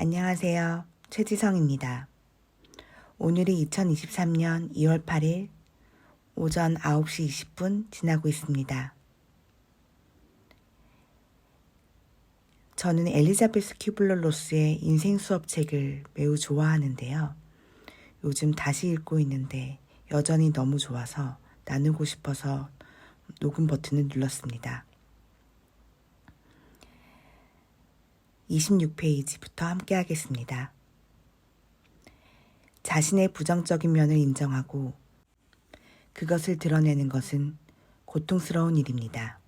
안녕하세요. 최지성입니다. 오늘이 2023년 2월 8일 오전 9시 20분 지나고 있습니다. 저는 엘리자베스 큐블러-로스의 인생 수업 책을 매우 좋아하는데요. 요즘 다시 읽고 있는데 여전히 너무 좋아서 나누고 싶어서 녹음 버튼을 눌렀습니다. 26페이지부터 함께 하겠습니다. 자신의 부정적인 면을 인정하고 그것을 드러내는 것은 고통스러운 일입니다.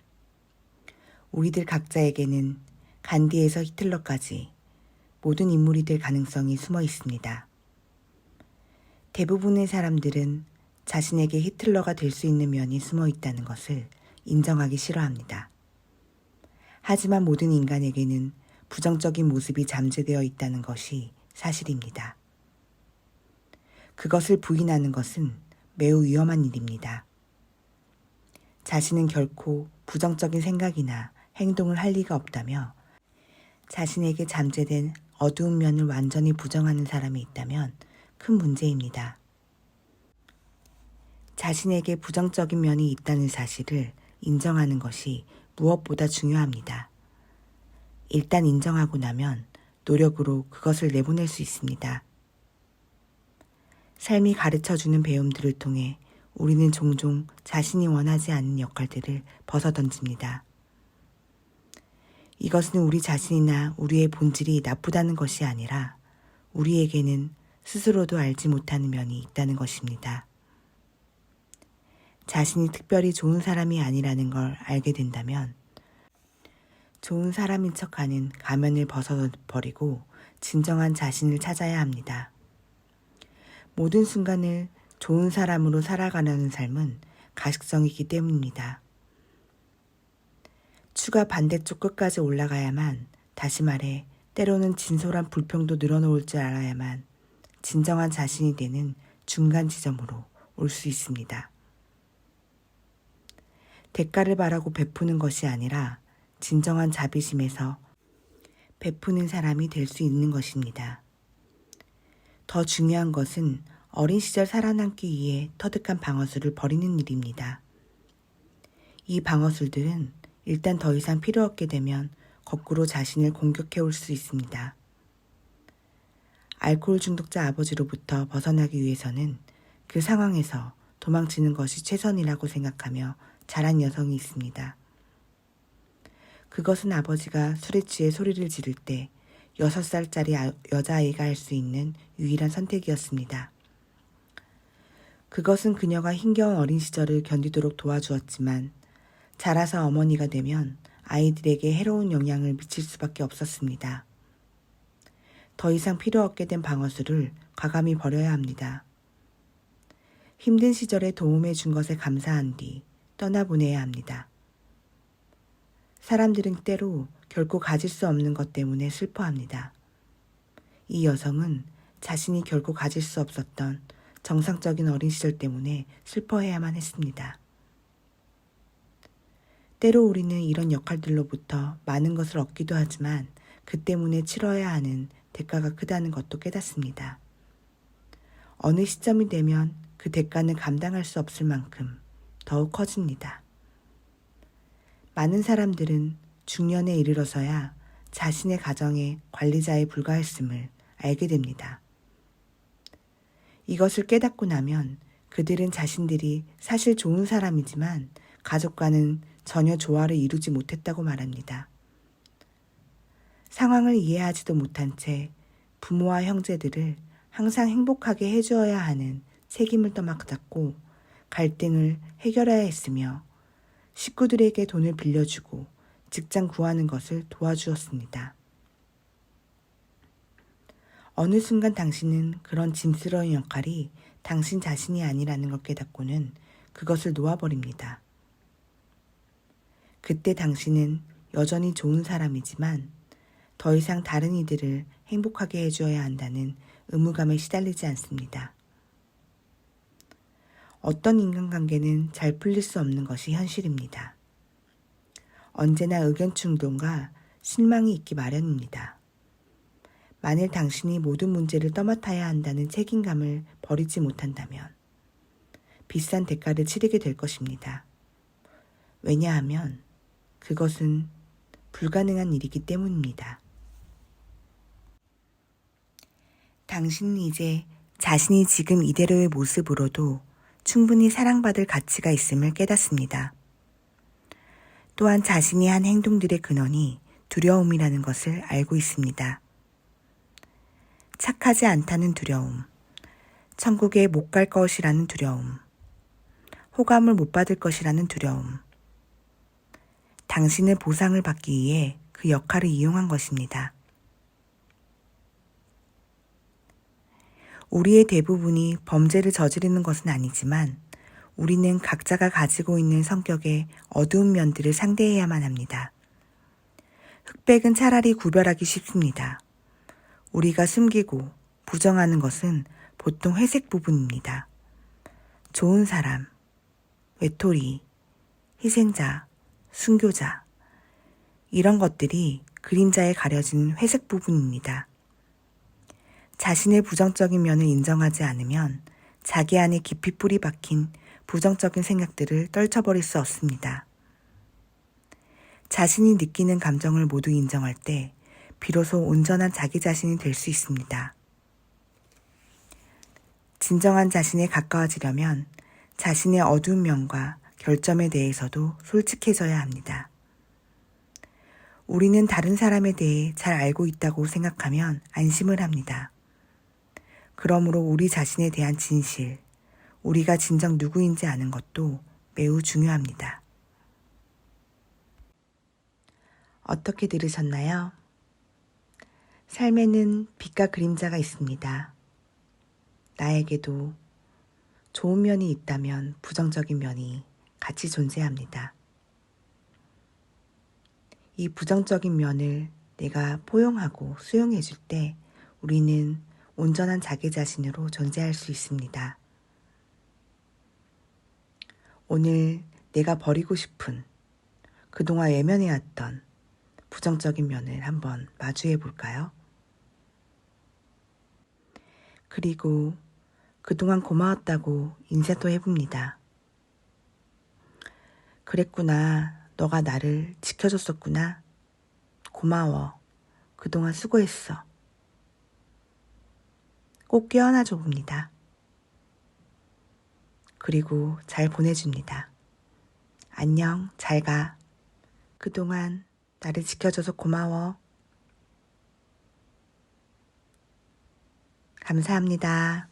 우리들 각자에게는 간디에서 히틀러까지 모든 인물이 될 가능성이 숨어 있습니다. 대부분의 사람들은 자신에게 히틀러가 될 수 있는 면이 숨어 있다는 것을 인정하기 싫어합니다. 하지만 모든 인간에게는 부정적인 모습이 잠재되어 있다는 것이 사실입니다. 그것을 부인하는 것은 매우 위험한 일입니다. 자신은 결코 부정적인 생각이나 행동을 할 리가 없다며 자신에게 잠재된 어두운 면을 완전히 부정하는 사람이 있다면 큰 문제입니다. 자신에게 부정적인 면이 있다는 사실을 인정하는 것이 무엇보다 중요합니다. 일단 인정하고 나면 노력으로 그것을 내보낼 수 있습니다. 삶이 가르쳐주는 배움들을 통해 우리는 종종 자신이 원하지 않는 역할들을 벗어던집니다. 이것은 우리 자신이나 우리의 본질이 나쁘다는 것이 아니라 우리에게는 스스로도 알지 못하는 면이 있다는 것입니다. 자신이 특별히 좋은 사람이 아니라는 걸 알게 된다면 좋은 사람인 척하는 가면을 벗어버리고 진정한 자신을 찾아야 합니다. 모든 순간을 좋은 사람으로 살아가려는 삶은 가식성이기 때문입니다. 추가 반대쪽 끝까지 올라가야만, 다시 말해 때로는 진솔한 불평도 늘어놓을 줄 알아야만 진정한 자신이 되는 중간 지점으로 올 수 있습니다. 대가를 바라고 베푸는 것이 아니라 진정한 자비심에서 베푸는 사람이 될 수 있는 것입니다. 더 중요한 것은 어린 시절 살아남기 위해 터득한 방어술을 버리는 일입니다. 이 방어술들은 일단 더 이상 필요 없게 되면 거꾸로 자신을 공격해 올 수 있습니다. 알코올 중독자 아버지로부터 벗어나기 위해서는 그 상황에서 도망치는 것이 최선이라고 생각하며 자란 여성이 있습니다. 그것은 아버지가 술에 취해 소리를 지를 때 6살짜리 여자아이가 할 수 있는 유일한 선택이었습니다. 그것은 그녀가 힘겨운 어린 시절을 견디도록 도와주었지만 자라서 어머니가 되면 아이들에게 해로운 영향을 미칠 수밖에 없었습니다. 더 이상 필요 없게 된 방어술을 과감히 버려야 합니다. 힘든 시절에 도움해 준 것에 감사한 뒤 떠나보내야 합니다. 사람들은 때로 결코 가질 수 없는 것 때문에 슬퍼합니다. 이 여성은 자신이 결코 가질 수 없었던 정상적인 어린 시절 때문에 슬퍼해야만 했습니다. 때로 우리는 이런 역할들로부터 많은 것을 얻기도 하지만 그 때문에 치러야 하는 대가가 크다는 것도 깨닫습니다. 어느 시점이 되면 그 대가는 감당할 수 없을 만큼 더욱 커집니다. 많은 사람들은 중년에 이르러서야 자신의 가정의 관리자에 불과했음을 알게 됩니다. 이것을 깨닫고 나면 그들은 자신들이 사실 좋은 사람이지만 가족과는 전혀 조화를 이루지 못했다고 말합니다. 상황을 이해하지도 못한 채 부모와 형제들을 항상 행복하게 해주어야 하는 책임을 떠맡았고 갈등을 해결해야 했으며 식구들에게 돈을 빌려주고 직장 구하는 것을 도와주었습니다. 어느 순간 당신은 그런 짐스러운 역할이 당신 자신이 아니라는 걸 깨닫고는 그것을 놓아버립니다. 그때 당신은 여전히 좋은 사람이지만 더 이상 다른 이들을 행복하게 해주어야 한다는 의무감에 시달리지 않습니다. 어떤 인간관계는 잘 풀릴 수 없는 것이 현실입니다. 언제나 의견 충돌과 실망이 있기 마련입니다. 만일 당신이 모든 문제를 떠맡아야 한다는 책임감을 버리지 못한다면 비싼 대가를 치르게 될 것입니다. 왜냐하면 그것은 불가능한 일이기 때문입니다. 당신은 이제 자신이 지금 이대로의 모습으로도 충분히 사랑받을 가치가 있음을 깨닫습니다. 또한 자신이 한 행동들의 근원이 두려움이라는 것을 알고 있습니다. 착하지 않다는 두려움, 천국에 못 갈 것이라는 두려움, 호감을 못 받을 것이라는 두려움, 당신의 보상을 받기 위해 그 역할을 이용한 것입니다. 우리의 대부분이 범죄를 저지르는 것은 아니지만 우리는 각자가 가지고 있는 성격의 어두운 면들을 상대해야만 합니다. 흑백은 차라리 구별하기 쉽습니다. 우리가 숨기고 부정하는 것은 보통 회색 부분입니다. 좋은 사람, 외톨이, 희생자, 순교자, 이런 것들이 그림자에 가려진 회색 부분입니다. 자신의 부정적인 면을 인정하지 않으면 자기 안에 깊이 뿌리 박힌 부정적인 생각들을 떨쳐버릴 수 없습니다. 자신이 느끼는 감정을 모두 인정할 때 비로소 온전한 자기 자신이 될 수 있습니다. 진정한 자신에 가까워지려면 자신의 어두운 면과 결점에 대해서도 솔직해져야 합니다. 우리는 다른 사람에 대해 잘 알고 있다고 생각하면 안심을 합니다. 그러므로 우리 자신에 대한 진실, 우리가 진정 누구인지 아는 것도 매우 중요합니다. 어떻게 들으셨나요? 삶에는 빛과 그림자가 있습니다. 나에게도 좋은 면이 있다면 부정적인 면이 같이 존재합니다. 이 부정적인 면을 내가 포용하고 수용해 줄 때 우리는 온전한 자기 자신으로 존재할 수 있습니다. 오늘 내가 버리고 싶은 그동안 외면해왔던 부정적인 면을 한번 마주해 볼까요? 그리고 그동안 고마웠다고 인사도 해봅니다. 그랬구나. 너가 나를 지켜줬었구나. 고마워. 그동안 수고했어. 꼭 껴안아줘 봅니다. 그리고 잘 보내줍니다. 안녕, 잘 가. 그동안 나를 지켜줘서 고마워. 감사합니다.